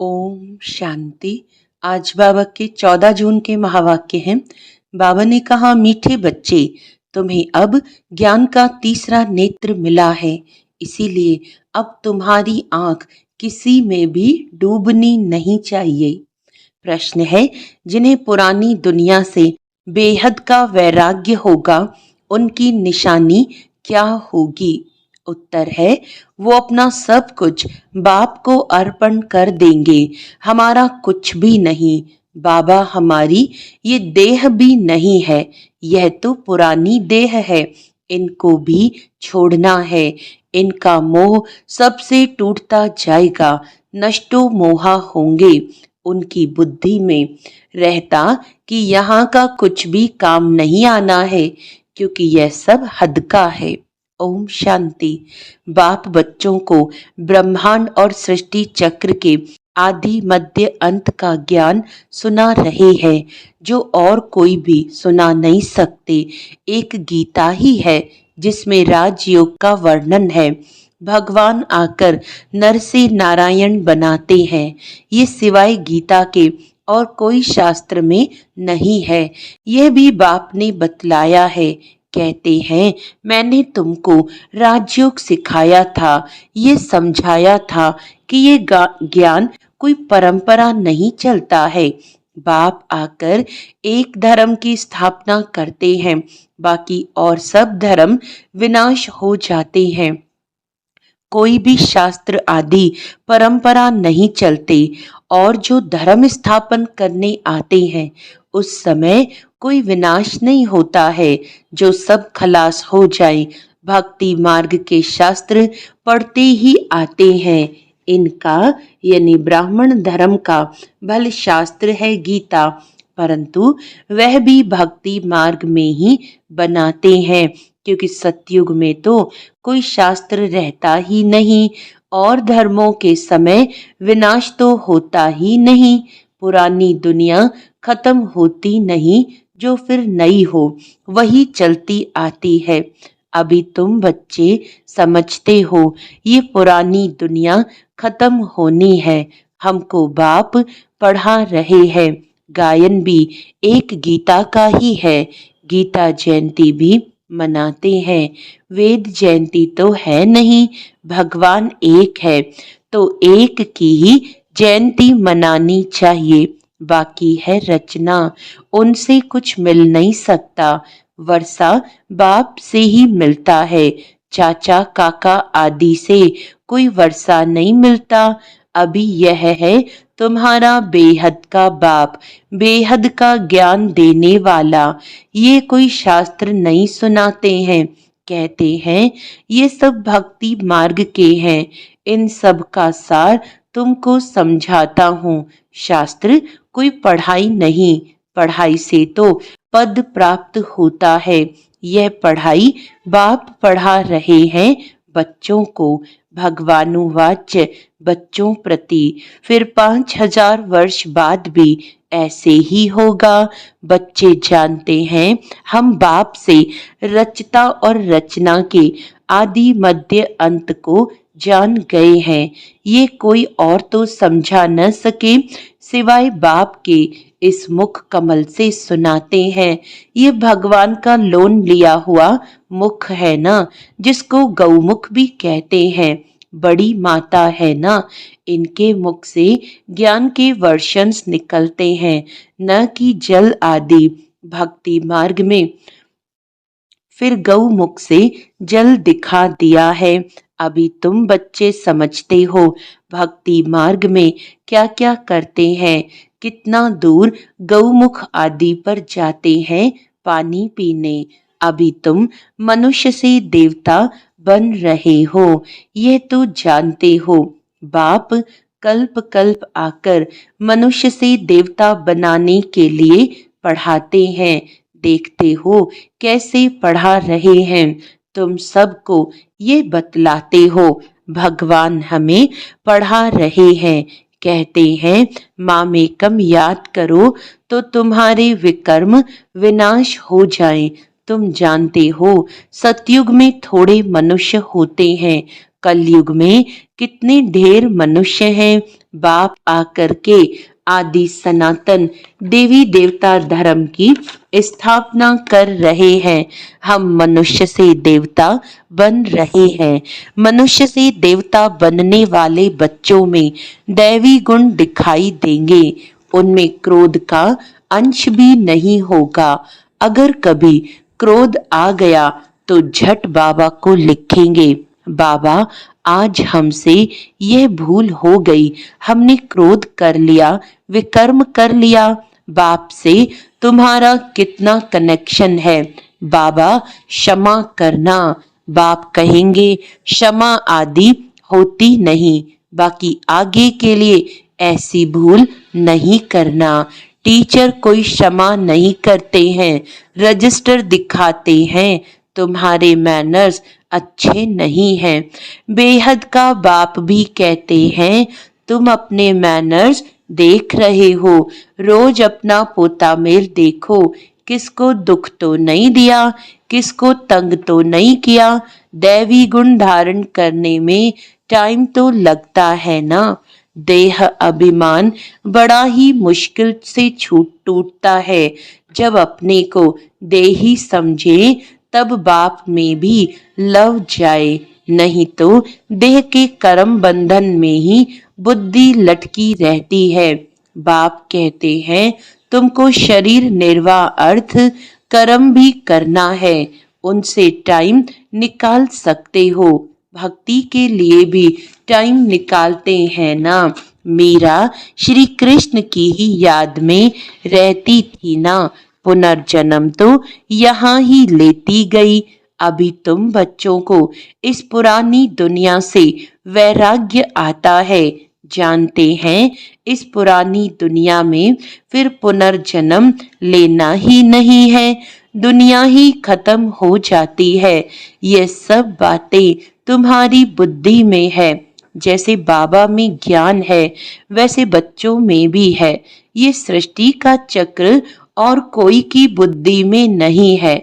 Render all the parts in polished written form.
ओम शांति। आज बाबा के 14 जून के महावाक्य हैं। बाबा ने कहा, मीठे बच्चे, तुम्हें अब ज्ञान का तीसरा नेत्र मिला है, इसीलिए अब तुम्हारी आंख किसी में भी डूबनी नहीं चाहिए। प्रश्न है, जिन्हें पुरानी दुनिया से बेहद का वैराग्य होगा, उनकी निशानी क्या होगी? उत्तर है, वो अपना सब कुछ बाप को अर्पण कर देंगे। हमारा कुछ भी नहीं। बाबा, हमारी ये देह भी नहीं है, यह तो पुरानी देह है, इनको भी छोड़ना है। इनका मोह सबसे टूटता जाएगा, नष्टो मोहा होंगे। उनकी बुद्धि में रहता कि यहाँ का कुछ भी काम नहीं आना है, क्योंकि यह सब हद का है। ओम शांति। बाप बच्चों को ब्रह्मांड और सृष्टि चक्र के आदि मध्य अंत का ज्ञान सुना रहे हैं, जो और कोई भी सुना नहीं सकते। एक गीता ही है जिसमें राजयोग का वर्णन है। भगवान आकर नर से नारायण बनाते हैं। ये सिवाय गीता के और कोई शास्त्र में नहीं है। यह भी बाप ने बतलाया है। कहते हैं, मैंने तुमको राजयोग सिखाया था, ये समझाया था कि ये ज्ञान कोई परंपरा नहीं चलता है। बाप आकर एक धर्म की स्थापना करते हैं, बाकी और सब धर्म विनाश हो जाते हैं। कोई भी शास्त्र आदि परंपरा नहीं चलते, और जो धर्म स्थापन करने आते हैं उस समय कोई विनाश नहीं होता है, जो सब खलास हो जाए। भक्ति मार्ग के शास्त्र पढ़ते ही आते हैं। इनका यानी ब्राह्मण धर्म का भल शास्त्र है गीता, परंतु वह भी भक्ति मार्ग में ही बनाते हैं, क्योंकि सतयुग में तो कोई शास्त्र रहता ही नहीं, और धर्मों के समय विनाश तो होता ही नहीं। पुरानी दुनिया खत्म होती नहीं, जो फिर नई हो वही चलती आती है। अभी तुम बच्चे समझते हो ये पुरानी दुनिया खत्म होनी है। हमको बाप पढ़ा रहे हैं। गायन भी एक गीता का ही है। गीता जयंती भी मनाते हैं। वेद जयंती तो है नहीं, भगवान एक है, तो एक की ही जयंती मनानी चाहिए। बाकी है रचना, उनसे कुछ मिल नहीं सकता। वर्षा बाप से ही मिलता है, चाचा काका आदि से कोई वर्षा नहीं मिलता। अभी यह है तुम्हारा बेहद का बाप, बेहद का ज्ञान देने वाला। ये कोई शास्त्र नहीं सुनाते हैं। कहते हैं ये सब भक्ति मार्ग के हैं। इन सब का सार तुमको समझाता हूँ। शास्त्र कोई पढ़ाई नहीं, पढ़ाई से तो पद प्राप्त होता है। यह पढ़ाई बाप पढ़ा रहे हैं बच्चों को, भगवानुवाच्य बच्चों प्रति। फिर 5000 वर्ष बाद भी ऐसे ही होगा। बच्चे जानते हैं हम बाप से रचता और रचना के आदि मध्य अंत को जान गए हैं। ये कोई और तो समझा न सके, सिवाय बाप के इस मुख कमल से सुनाते हैं। ये भगवान का लोन लिया हुआ मुख है ना, जिसको गौमुख भी कहते हैं। बड़ी माता है ना, इनके मुख से ज्ञान के वर्षंस निकलते हैं, न कि जल आदि। भक्ति मार्ग में फिर गौमुख से जल दिखा दिया है। अभी तुम बच्चे समझते हो भक्ति मार्ग में क्या क्या करते हैं। कितना दूर गौमुख आदि पर जाते हैं पानी पीने। अभी तुम मनुष्य से देवता बन रहे हो, यह तो जानते हो। बाप कल्प कल्प आकर मनुष्य से देवता बनाने के लिए पढ़ाते हैं। देखते हो कैसे पढ़ा रहे हैं। तुम सबको ये बतलाते हो भगवान हमें पढ़ा रहे हैं। कहते हैं मामेकम याद करो तो तुम्हारे विकर्म विनाश हो जाएं। तुम जानते हो सतयुग में थोड़े मनुष्य होते हैं, कलयुग में कितने ढेर मनुष्य हैं। बाप आकर के आदि सनातन देवी देवता धर्म की स्थापना कर रहे हैं। हम मनुष्य से देवता बन रहे हैं। मनुष्य से देवता बनने वाले बच्चों में दैवी गुण दिखाई देंगे। उनमें क्रोध का अंश भी नहीं होगा। अगर कभी क्रोध आ गया तो झट बाबा को लिखेंगे, बाबा आज हमसे यह भूल हो गई, हमने क्रोध कर लिया, विकर्म कर लिया। बाप से तुम्हारा कितना कनेक्शन है, बाबा क्षमा करना। बाप कहेंगे क्षमा आदि होती नहीं, बाकी आगे के लिए ऐसी भूल नहीं करना। टीचर कोई क्षमा नहीं करते हैं, रजिस्टर दिखाते हैं, तुम्हारे मैनर्स अच्छे नहीं हैं। बेहद का बाप भी कहते हैं तुम अपने मैनर्स देख रहे हो, रोज अपना पोता मेल देखो, किसको दुख तो नहीं दिया, किसको तंग तो नहीं किया। दैवी गुण धारण करने में टाइम तो लगता है ना। देह अभिमान बड़ा ही मुश्किल से टूटता है। जब अपने को देही समझे तब बाप में भी लव जाए, नहीं तो देह के कर्म बंधन में ही बुद्धि लटकी रहती है। बाप कहते हैं तुमको शरीर निर्वाह अर्थ कर्म भी करना है, उनसे टाइम निकाल सकते हो। भक्ति के लिए भी टाइम निकालते हैं ना। मीरा श्री कृष्ण की ही याद में रहती थी ना, पुनर्जन्म तो यहाँ ही लेती गई। अभी तुम बच्चों को इस पुरानी दुनिया से वैराग्य आता है, जानते हैं इस पुरानी दुनिया में फिर पुनर्जन्म लेना ही नहीं है, दुनिया ही खत्म हो जाती है। ये सब बातें तुम्हारी बुद्धि में है। जैसे बाबा में ज्ञान है वैसे बच्चों में भी है। ये सृष्टि का चक्र और कोई की बुद्धि में नहीं है।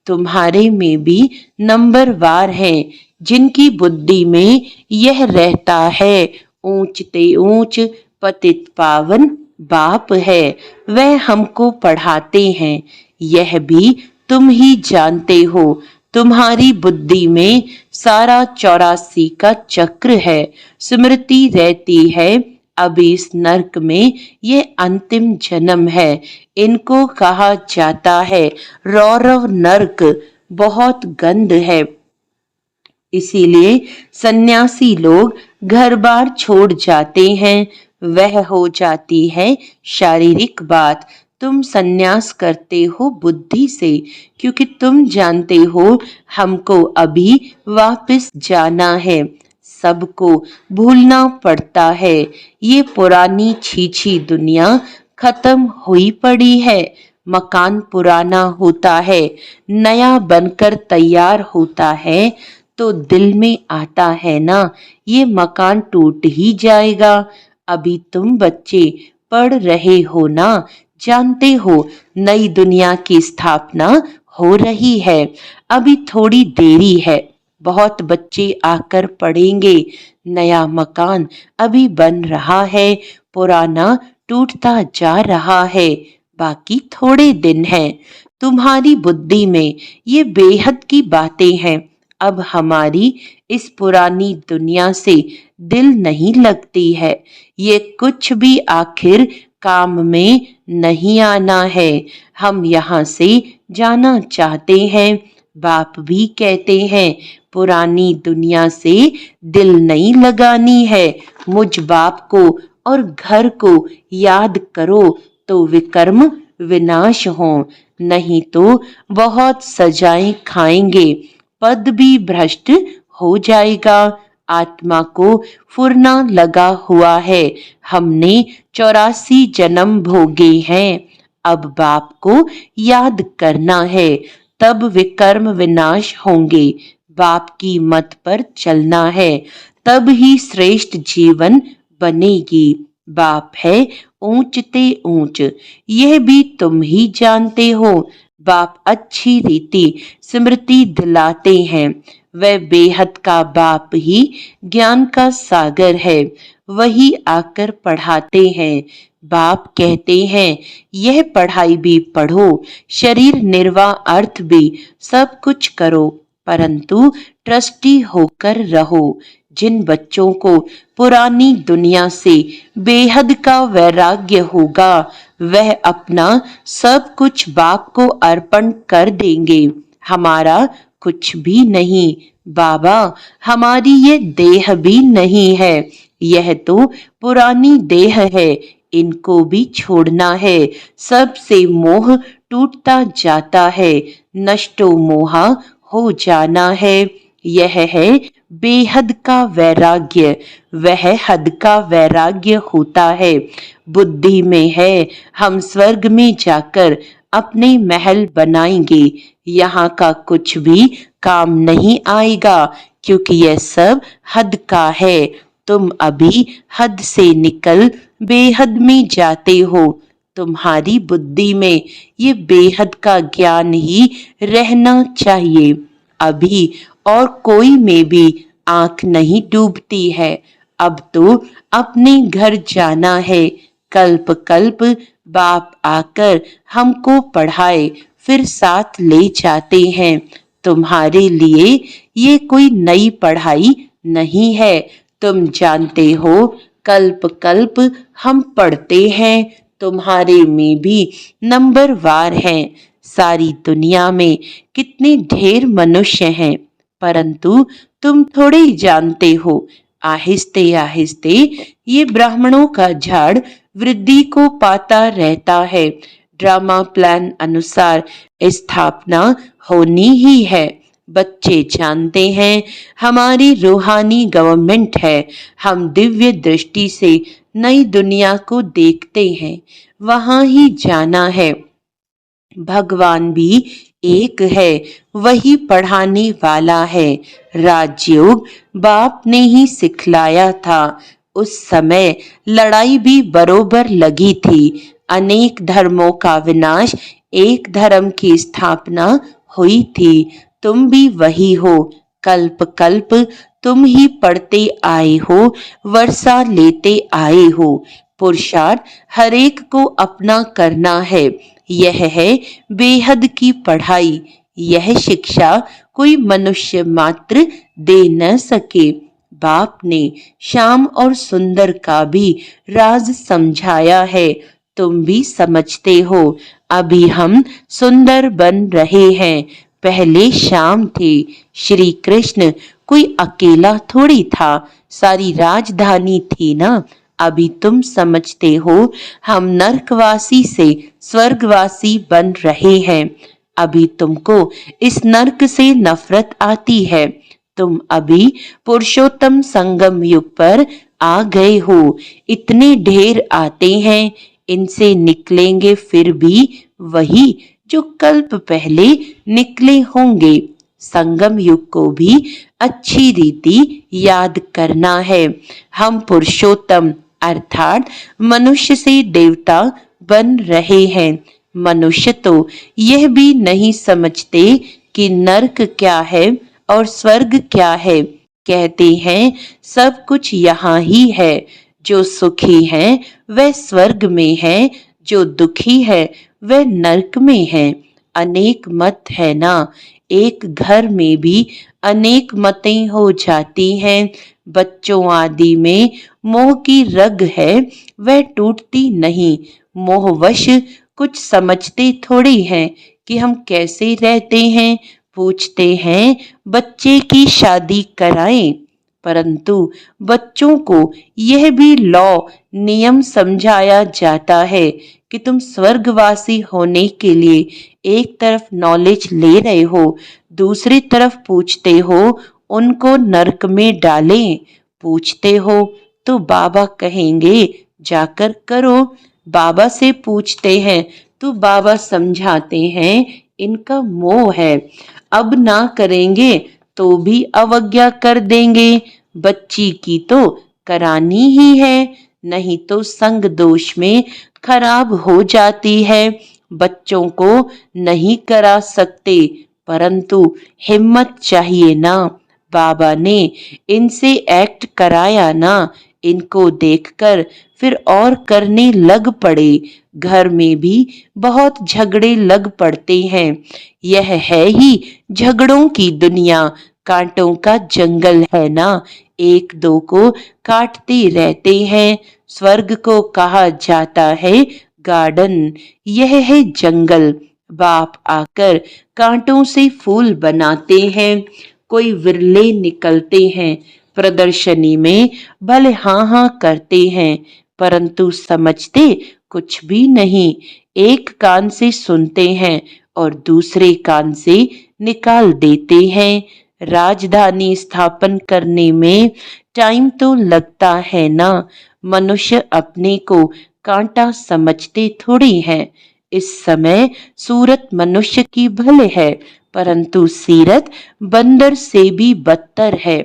तुम्हारे में भी नंबरवार हैं जिनकी बुद्धि में यह रहता है। ऊंच ते ऊंच पतित पावन बाप है, वह हमको पढ़ाते हैं, यह भी तुम ही जानते हो। तुम्हारी बुद्धि में सारा 84 का चक्र है, स्मृति रहती है। अब इस नरक में ये अंतिम जन्म है, इनको कहा जाता है रौरव नरक, बहुत गंध है। इसीलिए सन्यासी लोग घर बार छोड़ जाते हैं, वह हो जाती है शारीरिक बात। तुम सन्यास करते हो बुद्धि से, क्योंकि तुम जानते हो हमको अभी वापस जाना है। सबको भूलना पड़ता है। ये पुरानी छीछी दुनिया खत्म हुई पड़ी है। मकान पुराना होता है, नया बनकर तैयार होता है तो दिल में आता है ना ये मकान टूट ही जाएगा। अभी तुम बच्चे पढ़ रहे हो ना, जानते हो नई दुनिया की स्थापना हो रही है। अभी थोड़ी देरी है, बहुत बच्चे आकर पढ़ेंगे। नया मकान अभी बन रहा है, पुराना टूटता जा रहा है, बाकी थोड़े दिन हैं। तुम्हारी बुद्धि में ये बेहद की बातें हैं। अब हमारी इस पुरानी दुनिया से दिल नहीं लगती है। ये कुछ भी आखिर काम में नहीं आना है। हम यहाँ से जाना चाहते हैं। बाप भी कहते हैं पुरानी दुनिया से दिल नहीं लगानी है। मुझ बाप को और घर को याद करो तो विकर्म विनाश हो, नहीं तो बहुत सजाएं खाएंगे, पद भी भ्रष्ट हो जाएगा। आत्मा को फुरना लगा हुआ है, हमने 84 जन्म भोगे हैं। अब बाप को याद करना है, तब विकर्म विनाश होंगे। बाप की मत पर चलना है, तब ही श्रेष्ठ जीवन बनेगी। बाप है ऊंच ते ऊंच, यह भी तुम ही जानते हो। बाप अच्छी रीति स्मृति दिलाते हैं। वह बेहद का बाप ही ज्ञान का सागर है। वही आकर पढ़ाते हैं। बाप कहते हैं यह पढ़ाई भी पढ़ो, शरीर निर्वाह अर्थ भी सब कुछ करो, परंतु ट्रस्टी होकर रहो। जिन बच्चों को पुरानी दुनिया से बेहद का वैराग्य होगा, वह अपना सब कुछ बाप को अर्पण कर देंगे। हमारा कुछ भी नहीं बाबा, हमारी ये देह भी नहीं है, यह तो पुरानी देह है, इनको भी छोड़ना है। सबसे मोह टूटता जाता है, नष्टो मोहा हो जाना है। यह है बेहद का वैराग्य, वह हद का वैराग्य होता है। बुद्धि में है हम स्वर्ग में जाकर अपने महल बनाएंगे, यहाँ का कुछ भी काम नहीं आएगा, क्योंकि यह सब हद का है। तुम अभी हद से निकल बेहद में जाते हो। तुम्हारी बुद्धि में ये बेहद का ज्ञान ही रहना चाहिए। अभी और कोई में भी आंख नहीं डूबती है। अब तो अपने घर जाना है। कल्प कल्प बाप आकर हमको पढ़ाए, फिर साथ ले जाते हैं। तुम्हारे लिए ये कोई नई पढ़ाई नहीं है। तुम जानते हो कल्प कल्प हम पढ़ते हैं, तुम्हारे में भी नंबर वार हैं। सारी दुनिया में कितने ढेर मनुष्य हैं, परंतु तुम थोड़े ही जानते हो। आहिस्ते आहिस्ते ये ब्राह्मणों का झाड़ वृद्धि को पाता रहता है। ड्रामा प्लान अनुसार स्थापना होनी ही है। बच्चे जानते हैं हमारी रूहानी गवर्नमेंट है। हम दिव्य दृष्टि से नई दुनिया को देखते हैं, वहां ही जाना है। भगवान भी एक है, वही पढ़ाने वाला है। राजयोग बाप ने ही सिखलाया था। उस समय लड़ाई भी बरोबर लगी थी। अनेक धर्मों का विनाश, एक धर्म की स्थापना हुई थी। तुम भी वही हो। कल्प कल्प तुम ही पढ़ते आए हो, वर्षा लेते आए हो। पुरुषार्थ हरेक को अपना करना है। यह है बेहद की पढ़ाई। यह शिक्षा कोई मनुष्य मात्र दे न सके। बाप ने श्याम और सुंदर का भी राज समझाया है। तुम भी समझते हो। अभी हम सुंदर बन रहे हैं, पहले श्याम थे। श्री कृष्ण कोई अकेला थोड़ी था, सारी राजधानी थी ना। अभी तुम समझते हो हम नरकवासी से स्वर्गवासी बन रहे हैं। अभी तुमको इस नरक से नफरत आती है। तुम अभी पुरुषोत्तम संगम युग पर आ गए हो। इतने ढेर आते हैं, इनसे निकलेंगे फिर भी वही जो कल्प पहले निकले होंगे। संगम युग को भी अच्छी रीति याद करना है। हम पुरुषोत्तम अर्थात मनुष्य से देवता बन रहे हैं। मनुष्य तो यह भी नहीं समझते कि नरक क्या है और स्वर्ग क्या है। कहते हैं सब कुछ यहाँ ही है। जो सुखी है वह स्वर्ग में है, जो दुखी है वह नरक में है। अनेक मत है ना, एक घर में भी अनेक मतें हो जाती हैं। बच्चों आदि में मोह की रग है, वह टूटती नहीं। मोहवश कुछ समझते थोड़ी हैं कि हम कैसे रहते हैं। पूछते हैं बच्चे की शादी कराएं, परंतु बच्चों को यह भी लॉ नियम समझाया जाता है कि तुम स्वर्गवासी होने के लिए एक तरफ नॉलेज ले रहे हो, दूसरी तरफ पूछते हो उनको नरक में डालें। पूछते हो तो बाबा कहेंगे जाकर करो। बाबा से पूछते हैं तो बाबा समझाते हैं इनका मोह है, अब ना करेंगे तो भी अवज्ञा कर देंगे। बच्ची की तो करानी ही है, नहीं तो संग दोष में खराब हो जाती है। बच्चों को नहीं करा सकते, परंतु हिम्मत चाहिए ना। बाबा ने इनसे एक्ट कराया ना, इनको देखकर फिर और करने लग पड़े। घर में भी बहुत झगड़े लग पड़ते हैं। यह है ही झगड़ों की दुनिया, कांटों का जंगल है ना। एक दो को काटते रहते हैं। स्वर्ग को कहा जाता है गार्डन, यह है जंगल। बाप आकर कांटों से फूल बनाते हैं, कोई विरले निकलते हैं। प्रदर्शनी में भले हाँ हाँ करते हैं, परंतु समझते कुछ भी नहीं। एक कान से सुनते हैं और दूसरे कान से निकाल देते हैं। राजधानी स्थापन करने में टाइम तो लगता है ना। मनुष्य अपने को कांटा समझते थोड़ी हैं। इस समय सूरत मनुष्य की भले है, परंतु सीरत बंदर से भी बदतर है।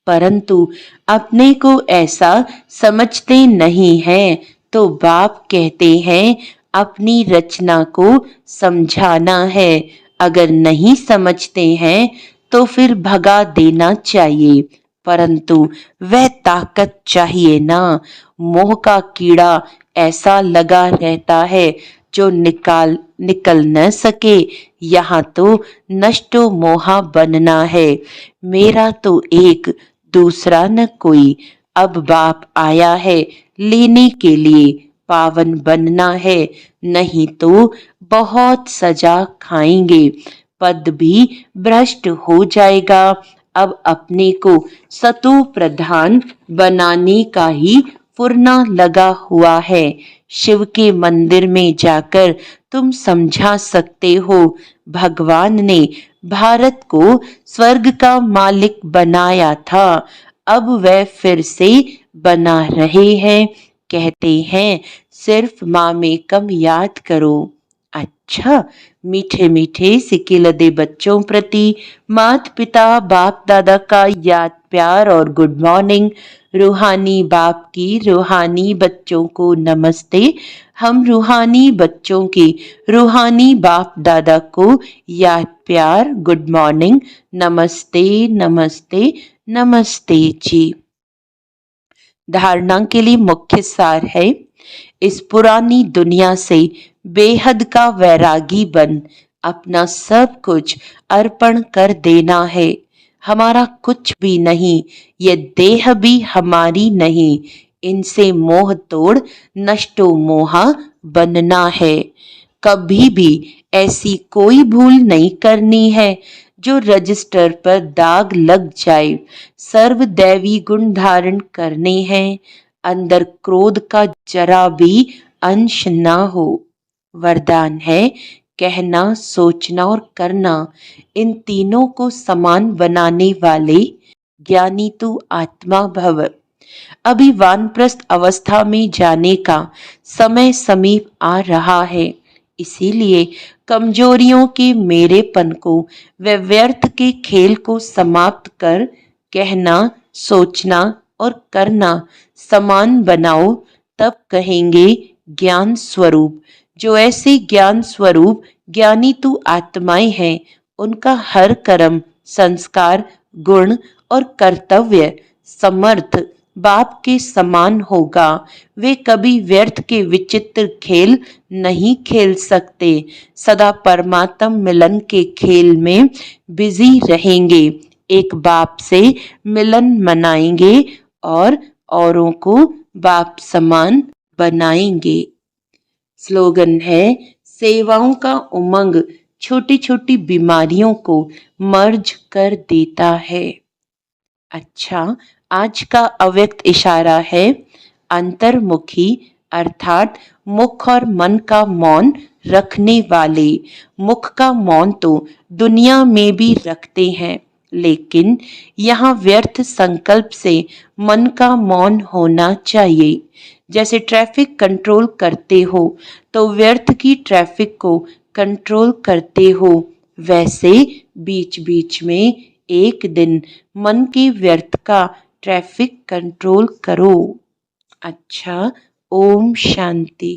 परंतु अपने को ऐसा समझते नहीं हैं, तो बाप कहते हैं अपनी रचना को समझाना है। अगर नहीं समझते हैं तो फिर भगा देना चाहिए, परंतु वह ताकत चाहिए ना। मोह का कीड़ा ऐसा लगा रहता है जो निकल न सके। यहाँ तो नष्टो मोहा बनना है, मेरा तो एक दूसरा न कोई। अब बाप आया है लेने के लिए, पावन बनना है, नहीं तो बहुत सजा खाएंगे। पद भी भ्रष्ट हो जाएगा। अब अपने को सतो प्रधान बनाने का ही फुरना लगा हुआ है। शिव के मंदिर में जाकर तुम समझा सकते हो, भगवान ने भारत को स्वर्ग का मालिक बनाया था, अब वह फिर से बना रहे हैं। कहते हैं सिर्फ माँ कम याद करो। अच्छा, मीठे मीठे सिके लदे बच्चों प्रति माता पिता बाप दादा का याद प्यार और गुड मॉर्निंग। रूहानी बाप की रूहानी बच्चों को नमस्ते। हम रूहानी बच्चों के रूहानी बाप दादा को याद प्यार गुड मॉर्निंग, नमस्ते नमस्ते नमस्ते जी। धारणा के लिए मुख्य सार है, इस पुरानी दुनिया से बेहद का वैरागी बन अपना सब कुछ अर्पण कर देना है। हमारा कुछ भी नहीं, ये देह भी हमारी नहीं। इनसे मोह तोड़ नष्टो मोहा बनना है। कभी भी ऐसी कोई भूल नहीं करनी है जो रजिस्टर पर दाग लग जाए। सर्व दैवी गुण धारण करने हैं, अंदर क्रोध का जरा भी अंश ना हो। वरदान है कहना, सोचना और करना, इन तीनों को समान बनाने वाले ज्ञानी तू आत्मा भव। अभी वानप्रस्थ अवस्था में जाने का समय समीप आ रहा है। इसीलिए कमजोरियों के मेरेपन को व व्यर्थ के खेल को समाप्त कर कहना, सोचना और करना समान बनाओ। तब कहेंगे ज्ञान स्वरूप। जो ऐसे ज्ञान स्वरूप ज्ञानी तू आत्माएं हैं, उनका हर कर्म, संस्कार, गुण और कर्तव्य समर्थ बाप के समान होगा। वे कभी व्यर्थ के विचित्र खेल नहीं खेल सकते, सदा परमात्म मिलन के खेल में बिजी रहेंगे। एक बाप से मिलन मनाएंगे और औरों को बाप समान बनाएंगे। स्लोगन है सेवाओं का उमंग छोटी छोटी बीमारियों को मर्ज कर देता है। अच्छा, आज का अव्यक्त इशारा है अंतर्मुखी, अर्थात मुख और मन का मौन रखने वाले। मुख का मौन तो दुनिया में भी रखते हैं, लेकिन यहाँ व्यर्थ संकल्प से मन का मौन होना चाहिए। जैसे ट्रैफिक कंट्रोल करते हो तो व्यर्थ की ट्रैफिक को कंट्रोल करते हो, वैसे बीच बीच में एक दिन मन के व्यर्थ का ट्रैफिक कंट्रोल करो। अच्छा, ओम शांति।